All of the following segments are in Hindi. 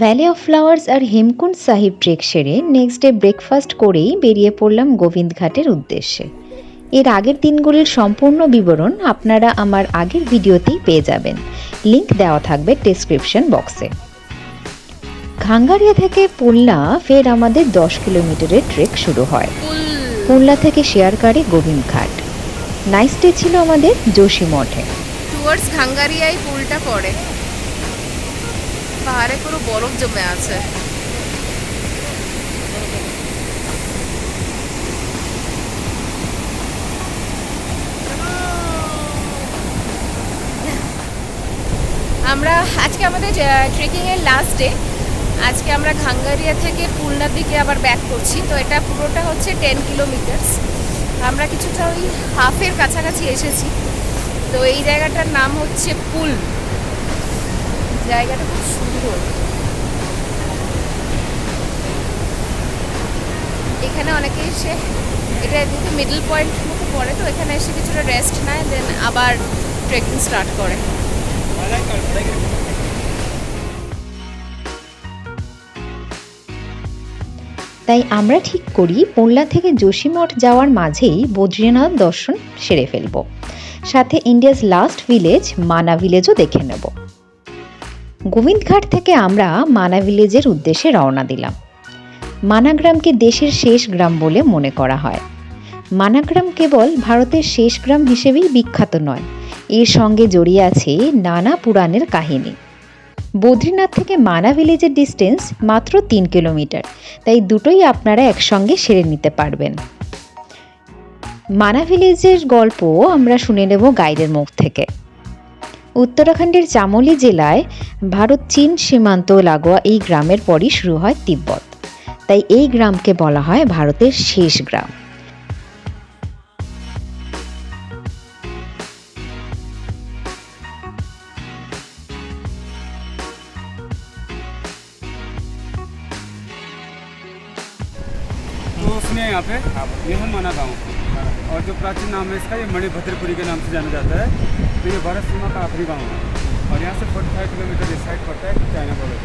ভ্যালি অফ ফ্লাওয়ার্স আর হেমকুণ্ড সাহিব ট্রেক সেরে নেক্সট ডে ব্রেকফাস্ট করেই বেরিয়ে পড়লাম গোবিন্দঘাটের উদ্দেশ্যে। এর আগের দিনগুলির সম্পূর্ণ বিবরণ আপনারা আমার আগের ভিডিওতেই পেয়ে যাবেন, লিংক দেওয়া থাকবে ডেসক্রিপশন বক্সে। ঘাঙ্গারিয়া থেকে পুলনা ফের আমাদের 10 কিলোমিটারের ট্রেক শুরু হয়। পুলনা থেকে শেয়ারকারে গোবিন্দঘাট। নাইট স্টে ছিল আমাদের যোশী মঠে। টুয়ার্ডস ঘাঙ্গারিয়ায় পুলটা পড়ে, পাহাড়ে পুরো বরফ জমে আছে। আমরা আজকে আমাদের ট্রেকিংয়ের লাস্ট ডে। আজকে আমরা ঘাঙ্গারিয়া থেকে পুলনার দিকে আবার ব্যাক করছি। তো এটা পুরোটা হচ্ছে 10 কিলোমিটার্স। আমরা কিছুটা ওই হাফের কাছাকাছি এসেছি। তো এই জায়গাটার নাম হচ্ছে পুল। জায়গাটা খুব সুন্দর। এখানে অনেকে এসে, এটা একদিকে মিডল পয়েন্ট মতো পড়ে, তো এখানে এসে কিছুটা রেস্ট নেয়, দেন আবার ট্রেকিং স্টার্ট করে। তাই আমরা ঠিক করি পুলনা থেকে যোশী মঠ যাওয়ার মাঝেই বদ্রীনাথ দর্শন সেরে ফেলব, সাথে ইন্ডিয়াস লাস্ট ভিলেজ মানা ভিলেজও দেখে নেব। গোবিন্দঘাট থেকে আমরা মানা ভিলেজের উদ্দেশ্যে রওনা দিলাম। মানা গ্রামকে দেশের শেষ গ্রাম বলে মনে করা হয়। মানা গ্রাম কেবল ভারতের শেষ গ্রাম হিসেবেই বিখ্যাত নয়, এর সঙ্গে জড়িয়ে আছে নানা পুরাণের কাহিনী। বদ্রীনাথ থেকে মানা ভিলেজের ডিস্টেন্স মাত্র 3 কিলোমিটার, তাই দুটোই আপনারা একসঙ্গে সেরে নিতে পারবেন। মানা ভিলেজের গল্প আমরা শুনে নেব গাইডের মুখ থেকে। উত্তরাখণ্ডের চামোলি জেলায় ভারত চীন সীমান্ত লাগোয়া এই গ্রামের পরই শুরু হয় তিব্বত, তাই এই গ্রামকে বলা হয় ভারতের শেষ গ্রাম। तो उसने यहाँ पे ये है माना गाँव, और जो प्राचीन नाम है इसका, ये मणिभद्रपुरी के नाम से जाना जाता है। तो ये भारत सीमा का आखिरी गाँव है, और यहाँ से 45 किलोमीटर इस साइड पड़ता है चाइना बॉर्डर।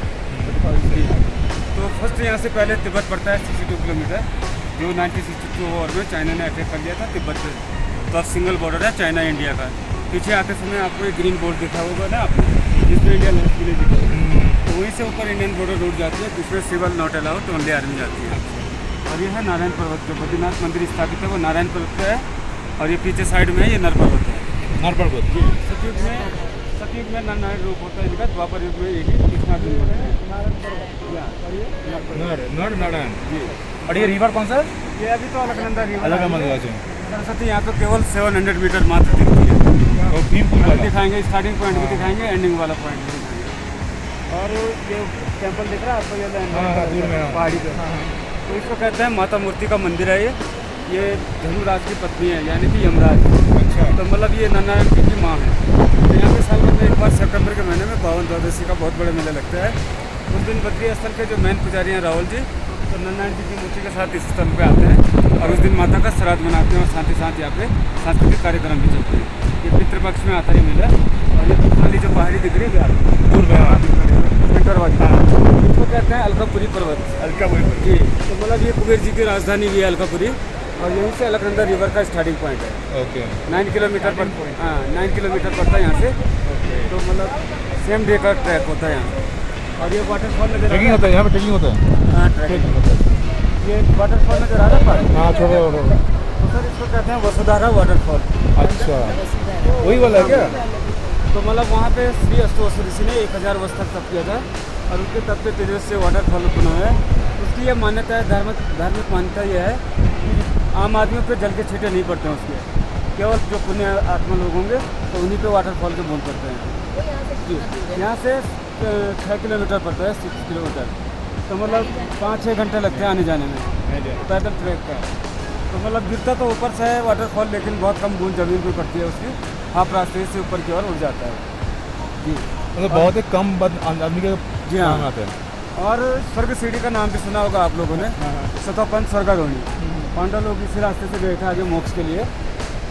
तो फर्स्ट यहाँ से पहले तिब्बत पड़ता है 62 किलोमीटर, जो 1962 वॉर में चाइना ने अटैक कर लिया था तिब्बत पे। तो अब सिंगल बॉर्डर है चाइना इंडिया का। पीछे आते समय आपको एक ग्रीन बोर्ड दिखा होगा ना आपको, जिसमें इंडिया लैंड विलेज दिखा, तो वहीं से ऊपर इंडियन बॉर्डर रोड जाती है, जिसमें civil not allowed only army जाती है। और ये है नारायण पर्वत, जो बद्रीनाथ मंदिर स्थापित है वो नारायण पर्वत पे है, और ये पीछे साइड में है ये नर पर्वत है। नर पर्वत जी, सतयुग में नारायण रूप होता है इनका, द्वापर युग में यही कृष्णार्जुन होते हैं। नर नारायण जी। और ये रिवर कौन सा है? ये अभी तो अलकनंदा रिवर अलकनंदा है। सरस्वती यहाँ तो केवल 700 मीटर मात्र दिखती है। और भीमकुंड वाला दिखाएंगे, स्टार्टिंग पॉइंट भी दिखाएंगे, एंडिंग वाला पॉइंट भी दिखाएंगे। और ये टेम्पल दिख रहा है आपको, ये दूर में पहाड़ी पे, तो इसको कहते हैं माता मूर्ति का मंदिर है। ये धनुराज की पत्नी है, यानी कि यमराज। अच्छा। तो मतलब ये नारायण जी की माँ है। तो यहाँ पे साल में एक बार सितंबर के महीने में पावन द्वादशी का बहुत बड़ा मेला लगता है। उस दिन बद्री स्थल के जो मेन पुजारी हैं राहुल जी, तो नारायण जी की मूर्ति के साथ इस स्थल पे आते हैं, और उस दिन माता का श्राद्ध मनाते हैं, और साथ ही साथ यहाँ पे सांस्कृतिक कार्यक्रम भी चलते हैं। ये पितृपक्ष में आता है मेला। और ये वाली जो पहाड़ी दिख रही है दूर में इसको कहते हैं अलकापुरी पर्वत। अलकापुरी जी, तो मतलब ये कुबेर जी की राजधानी भी है अलकापुरी, और यहीं से अलकनंदा रिवर का स्टार्टिंग पॉइंट है। ओके 9 किलोमीटर पर, हाँ 9 किलोमीटर पड़ता है यहाँ से। तो मतलब सेम डे का ट्रैक होता है यहाँ। और ये वाटरफॉल नजर ट्रेकिंग होता है, यहाँ पे ट्रेकिंग होता है। हाँ ट्रैकिंग होता है। ये वाटरफॉल नजर आ रहा है पानी, हाँ छोटे छोटे। तो सर इसको कहते हैं वसुधारा वाटरफॉल। अच्छा वही वाला है क्या? तो मतलब वहाँ पे श्री अष्टवसु ऋषि ने 1000 वर्ष तक तप किया था, और उनके तप के तेजस से वाटरफॉल उत्पन्न हुआ है। उसकी ये मान्यता है, धार्मिक मान्यता ये है कि आम आदमियों पे जल के छींटे नहीं पड़ते हैं उसके, केवल जो पुण्य आत्मा लोग होंगे तो उन्हीं पे वाटरफॉल के बूंद पड़ते हैं। जी, यहाँ से 6 किलोमीटर पड़ता है, 6 किलोमीटर। तो मतलब 5-6 घंटे लगते हैं आने जाने में पैदल ट्रैक का। तो मतलब गिरता तो ऊपर से है वाटरफॉल, लेकिन बहुत कम बूंद जमीन पे पड़ती है उसकी, हाफ रास्ते से ऊपर की ओर उड़ जाता है। जी, मतलब बहुत ही कम आदमी के जी हाँ आते हैं। और स्वर्ग सीढ़ी का नाम भी सुना होगा आप लोगों ने। सतोपंथ स्वर्गारोहणी, पांडव लोग इसी रास्ते से गए थे आगे मोक्ष के लिए,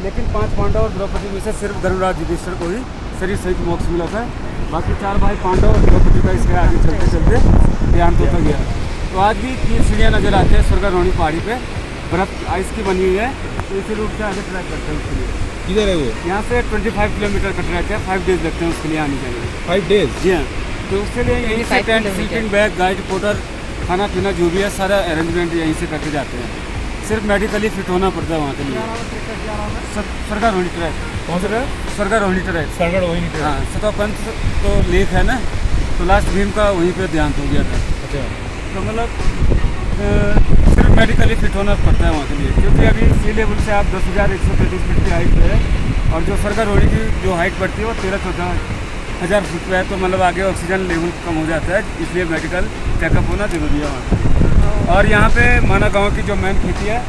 लेकिन 5 पांडव और द्रौपदी में से सिर्फ धर्मराज युधिष्ठिर को ही शरीर सहित मोक्ष मिला था। बाकी 4 भाई पांडव और द्रौपदी का इसके आगे चलते चलते देहांत होता गया। तो आज भी 3 सीढ़ियाँ नज़र आते हैं स्वर्गारोहणी पहाड़ी पे, बर्फ आइस की बनी हुई है। तो इसी रूट से आगे ट्रैक करते हैं उसके लिए। किधर है वो? यहाँ से 25 किलोमीटर का ट्रैक है, 5 डेज लगते हैं उसके लिए आने के लिए। 5 days? जी हाँ। तो उसके लिए यहीं से 25 tent, kilometre. Sleeping bag, guide, porter, खाना पीना जो भी है सारा अरेंजमेंट यहीं से करके जाते हैं। सिर्फ मेडिकली फिट होना पड़ता है वहाँ के लिए। स्वर्गारोहणी ट्रैक, कौन सा है? स्वर्गारोहणी ट्रैक। सरगढ़ वही नहीं हाँ, सतोपंथ तो लेक है ना, तो लास्ट भीम का वहीं पे देहांत हो गया था। अच्छा। तो मतलब सिर्फ मेडिकली फिट होना पड़ता है वहाँ के लिए, क्योंकि अभी सी लेवल से आप 10,133 फीट की हाइट पे है, और जो स्वर्गारोहणी की जो हाइट पड़ती है वो 13-14 हज़ार फीट पे है। तो मतलब आगे ऑक्सीजन लेवल कम हो जाता है, इसलिए मेडिकल चेकअप होना जरूरी है वहाँ पे। और यहाँ पे माना गाँव की जो मेन खेती है,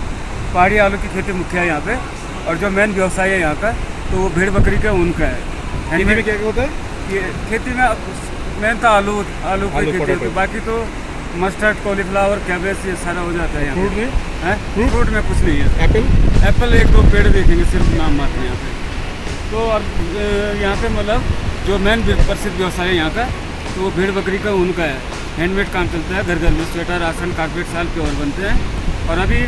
पहाड़ी आलू की खेती मुख्य है यहाँ पे, और जो मेन व्यवसाय है यहाँ का तो वो भेड़ बकरी का ऊन का है। हिंदी में क्या होता है? ये खेती में मेन तो आलू की आलू, खेती होती है, पोटैटो। बाकी तो मस्टर्ड, कॉलीफ्लावर, कैबेज ये सारा हो जाता है यहाँ फ्रूट पे। में? हैं? फ्रूट में कुछ नहीं है। एप्पल? एप्पल 1-2 पेड़ देखेंगे, सिर्फ नाम मात्र यहाँ पे। तो और यहाँ पे मतलब जो मेन प्रसिद्ध व्यवसाय है यहाँ का तो वो भेड़ बकरी का ऊन का है। हैंडमेड काम चलता है, घर घर में स्वेटर, आसन, कारपेट साल के और बनते हैं। और अभी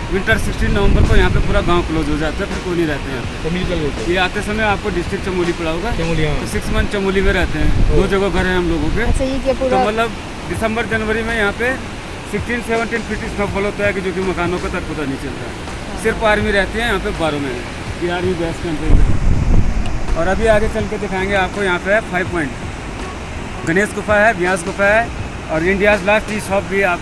विंटर 16 नवंबर को यहाँ पे पूरा गांव क्लोज हो जाता है, फिर कोई नहीं रहते यहाँ पे। चमोली चल गए? ये आते समय आपको डिस्ट्रिक्ट चमोली पड़ा होगा, चमोली, हाँ। तो 6 मंथ चमोली में रहते हैं। 2 जगह घर है हम लोगों के। अच्छा, ये क्या तो पूरा मतलब दिसंबर जनवरी में यहाँ पे 16-17 फीट स्नोफॉल होता है कि जो कि मकानों का तक पता नहीं चलता। सिर्फ आर्मी रहती है यहाँ पे 12 में, ये आर्मी बेस कैंप है। और अभी आगे चल के दिखाएंगे आपको, यहाँ पे है 5 पॉइंट, गणेश गुफा है, व्यास गुफा है, और इंडियाज लास्ट टी शॉप भी आप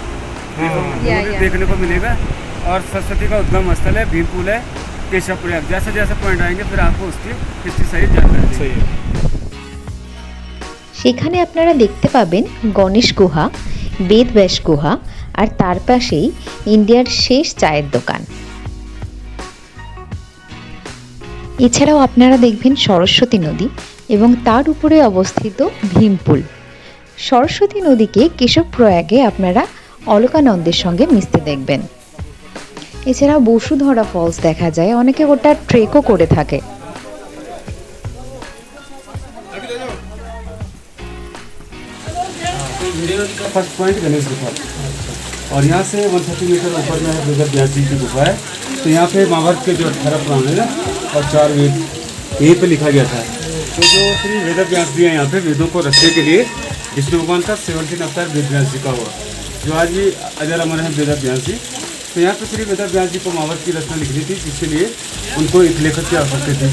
देखने को मिलेगा। और सरस्वती का उद्गम स्थल है, भीम पुल है, केशव प्रयाग। जैसे जैसे पॉइंट आएंगे फिर आपको उसकी हिस्ट्री सही जानकारी सही देंगे। है। সেখানে আপনারা দেখতে পাবেন গণেশ গুহা, বেদব্যাস গুহা, আর তার পাশেই ইন্ডিয়ার শেষ চায়ের দোকান। এছাড়াও আপনারা দেখবেন সরস্বতী নদী এবং তার উপরে অবস্থিত ভীমপুল। সরস্বতী নদীকে কেশবপ্রয়াগে আপনারা অলকানন্দের সঙ্গে মিশতে দেখবেন। এছাড়াও বসুধরা ফলস দেখা যায়, অনেকে ওটা ট্রেকও করে থাকে। फर्स्ट पॉइंट गणेश गुफा, और यहाँ से 130 मीटर ऊपर में वेद व्यास जी की गुफा है। तो यहाँ पे महाभारत के जो 18 पुराण है ना, और 4 वेद यहीं पे लिखा गया था। तो जो श्री वेद व्यास जी हैं यहाँ पे वेदों को रचने के लिए विष्णु भगवान का 17 अवतार वेद व्यास जी का हुआ, जो आज भी अजर अमर है वेद व्यास जी। तो यहाँ पे श्री वेद व्यास जी को महाभारत की रचना लिखनी थी, जिसके लिए उनको एक लेखक की आवश्यकता थी।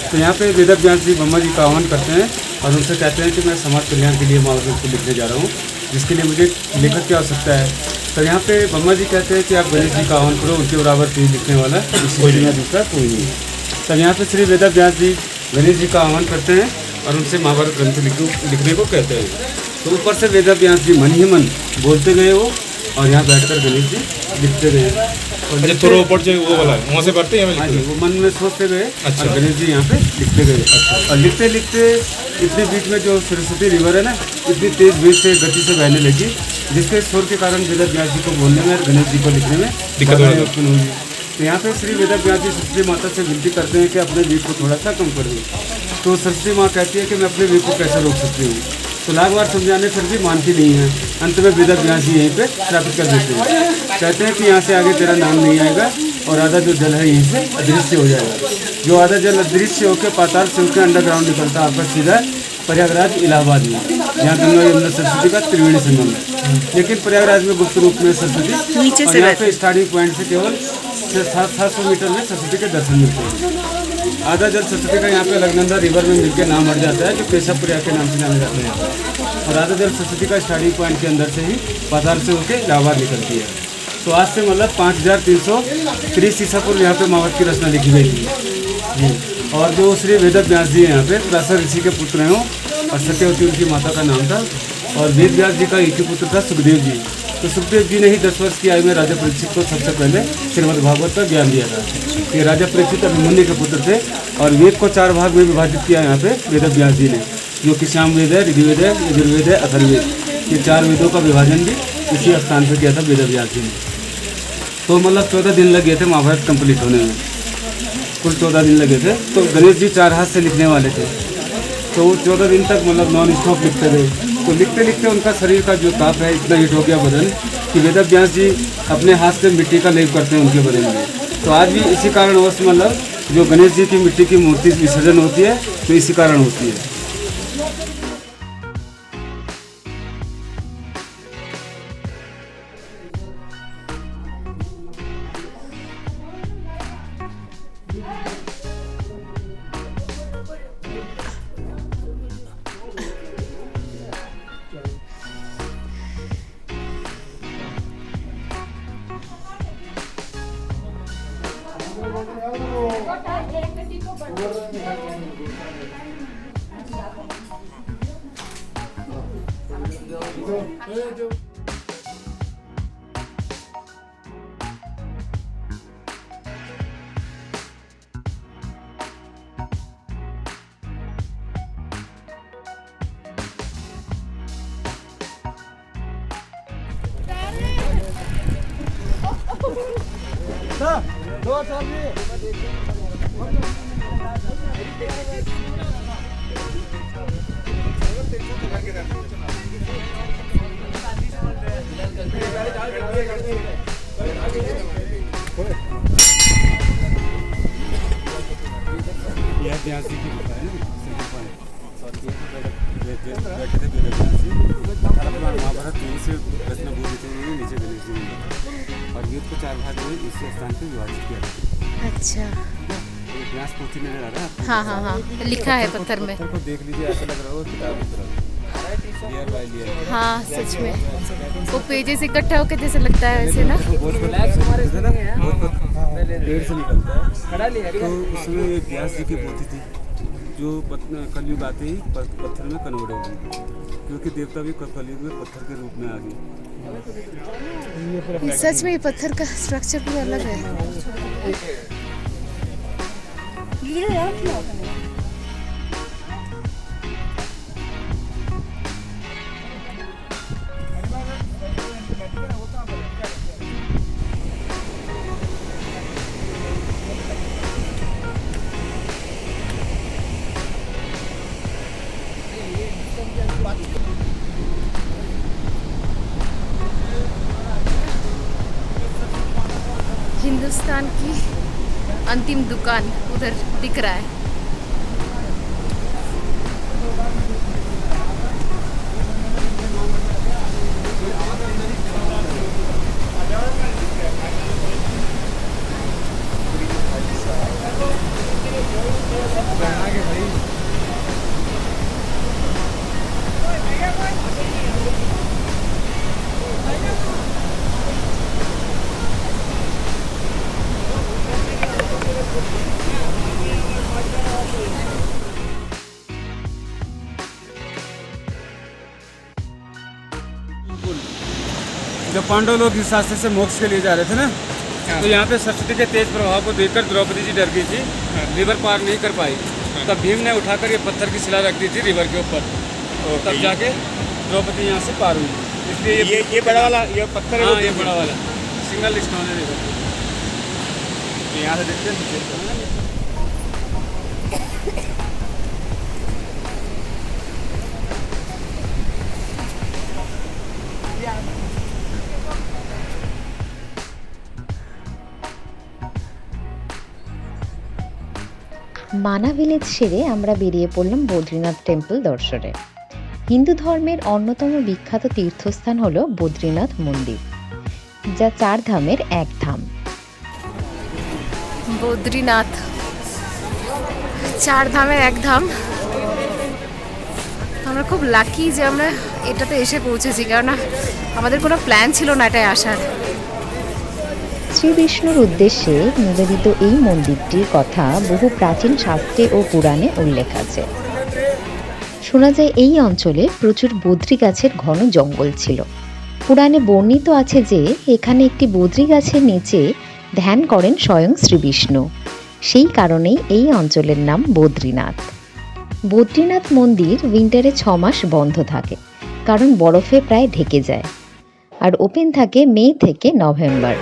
तो यहाँ पे वेद व्यास जी ब्रह्मा जी का आह्वान करते हैं और उनसे कहते हैं कि मैं समाज कल्याण के लिए महाभारत को लिखने जा रहा हूँ, जिसके लिए मुझे लेखक की आवश्यकता है। तो यहाँ पे ब्रह्मा जी कहते हैं कि आप गणेश जी का आह्वान करो, उनके बराबर चीज लिखने वाला कोई नहीं, दूसरा कोई नहीं है। तब यहाँ पे श्री वेद व्यास जी गणेश जी का आह्वान करते हैं और उनसे महाभारत ग्रंथ लिखने को कहते हैं। तो ऊपर से वेद व्यास जी मन ही मन बोलते गए वो, और यहाँ बैठकर गणेश जी लिखते गए। अच्छा, थोड़ा ऊपर जो वो वाला है वहाँ से पढ़ते हैं? हाँ जी, वो मन में सोचते गए। अच्छा। और गणेश जी यहाँ पे लिखते गए। और लिखते लिखते इतने बीच में जो सरस्वती रिवर है ना, इतनी तेज वेग से गति से बहने लगी, जिसके शोर के कारण वेद व्यास जी को बोलने में और गणेश जी को लिखने में दिक्कत बाधाएं होगी। उत्पन्न हुई। तो यहाँ पे श्री वेद व्यास जी सरस्वती माता से विनती करते हैं कि अपने वेग को थोड़ा सा कम कर दूँ। तो सरस्वती माँ कहती है कि मैं अपने वेग को कैसे रोक सकती हूँ। तो लाख बार समझाने फिर भी मानती नहीं है। अंत में वेद व्यास जी यहीं पे स्थापित कर देते हैं, कहते हैं कि यहाँ से आगे तेरा नाम नहीं आएगा, और आधा जो जल है यहीं से अदृश्य हो जाएगा। जो आधा जल अदृश्य होकर पाताल से होकर अंडरग्राउंड निकलता है आपका सीधा प्रयागराज इलाहाबाद में, जहाँ गंगा यमुना सरस्वती का त्रिवेणी संगम है। लेकिन प्रयागराज में गुप्त रूप में सरस्वती, और यहाँ पे स्टार्टिंग पॉइंट से केवल 700 मीटर में सरस्वती के दर्शन मिलते हैं। आधा जल सरस्वती का यहाँ पे अलकनंदा रिवर में मिलकर नाम हट जाता है, जो केशव प्रयाग के नाम से जाने जाते हैं। और आधा जल सरस्वती का स्टार्टिंग पॉइंट के अंदर से ही पाताल से होकर इलाहाबाद निकलती है। तो आज से मतलब 5330 ईसा पूर्व यहाँ पे महाभारत की रचना लिखी गई थी जी। और जो श्री वेद व्यास जी हैं यहाँ पे पराशर ऋषि के पुत्र हैं वो, और सत्यवती उनकी माता का नाम था। और वेद व्यास जी का एक ही पुत्र था सुखदेव जी। तो सुखदेव जी ने ही 10 वर्ष की आयु में राजा परीक्षित को सबसे पहले श्रीमद् भागवत का ज्ञान दिया था। ये राजा परीक्षित अभिमन्यु के पुत्र थे। और वेद को 4 भाग में विभाजित किया यहाँ पे वेद व्यास जी ने, जो कि साम वेद है, ऋग्वेद है, यजुर्वेद है, अथर्ववेद। ये 4 वेदों का विभाजन भी इसी स्थान पर किया था वेद व्यास जी ने। तो मतलब 14 दिन लग गए थे महाभारत कंप्लीट होने में, कुल 14 दिन लगे थे। तो गणेश जी 4 हाथ से लिखने वाले थे। 14 दिन तक मतलब नॉन स्टॉप लिखते रहे। तो लिखते लिखते उनका शरीर का जो ताप है इतना हीट हो गया बदन कि वेद व्यास जी अपने हाथ से मिट्टी का लेप करते हैं उनके बदन में। तो आज भी इसी कारणवश मतलब जो गणेश जी की मिट्टी की मूर्ति विसर्जन होती है तो इसी कारण होती है। यह व्यास जी की गुफा है ना, बैठे थे महाभारत यहीं से रचना बोल देते हैं नीचे गणेश जी ने और युद्ध को 4 भाग में इसी स्थान पर विभाजित किया। अच्छा, व्यास पोथी नजर आ रहा है। हाँ हाँ हाँ, लिखा है पत्थर में। पत्थर को देख लीजिए, ऐसा लग रहा हो किताब की तरह, लेयर बाय लेयर। हाँ सच में, वो पेजेस इकट्ठा होकर जैसे लगता है वैसे ना। पेड़ से निकलता है। तो उसमें एक व्यास जी की पोथी थी जो कलयुग आते ही पत्थर में कन्वर्ट होगी, क्योंकि देवता भी कलयुग में पत्थर के रूप में आ गए। सच में ये पत्थर का स्ट्रक्चर भी अलग है। हिंदुस्तान की अंतिम दुकान उधर दिख रहा है। जब पांडव लोग इस रास्ते से मोक्ष के लिए जा रहे थे ना, तो यहाँ पे सरस्वती के तेज प्रभाव को देखकर द्रौपदी जी डर गई थी, रिवर पार नहीं कर पाई। तब भीम ने उठाकर ये पत्थर की शिला रख दी थी रिवर के ऊपर, तब जाके द्रौपदी यहाँ से पार हुई। इसलिए ये बड़ा वाला ये पत्थर है। हाँ, ये बड़ा वाला सिंगल स्टोन है रिवर। यहाँ से देखते हैं। মানা ভিলেজ সেরে আমরা বেরিয়ে পড়লাম বদ্রীনাথ টেম্পল দর্শনে। হিন্দু ধর্মের অন্যতম বিখ্যাত তীর্থস্থান হল বদ্রীনাথ মন্দির, যা 4 ধামের এক ধাম। বদ্রীনাথ 4 ধামের এক ধাম। আমরা খুব লাকি যে আমরা এটাতে এসে পৌঁছেছি, কেননা আমাদের কোনো প্ল্যান ছিল না এটায় আসার। শ্রী বিষ্ণুর উদ্দেশ্যে নিবেদিত এই মন্দিরটির কথা বহু প্রাচীন শাস্ত্রে ও পুরাণে উল্লেখ আছে। শোনা যায় এই অঞ্চলে প্রচুর বদ্রী গাছের ঘন জঙ্গল ছিল। পুরাণে বর্ণিত আছে যে এখানে একটি বদ্রী গাছের নিচে ধ্যান করেন স্বয়ং শ্রী বিষ্ণু। সেই কারণেই এই অঞ্চলের নাম বদ্রীনাথ। বদ্রীনাথ মন্দির উইন্টারে 6 মাস বন্ধ থাকে, কারণ বরফে প্রায় ঢেকে যায়, আর ওপেন থাকে মে থেকে নভেম্বর।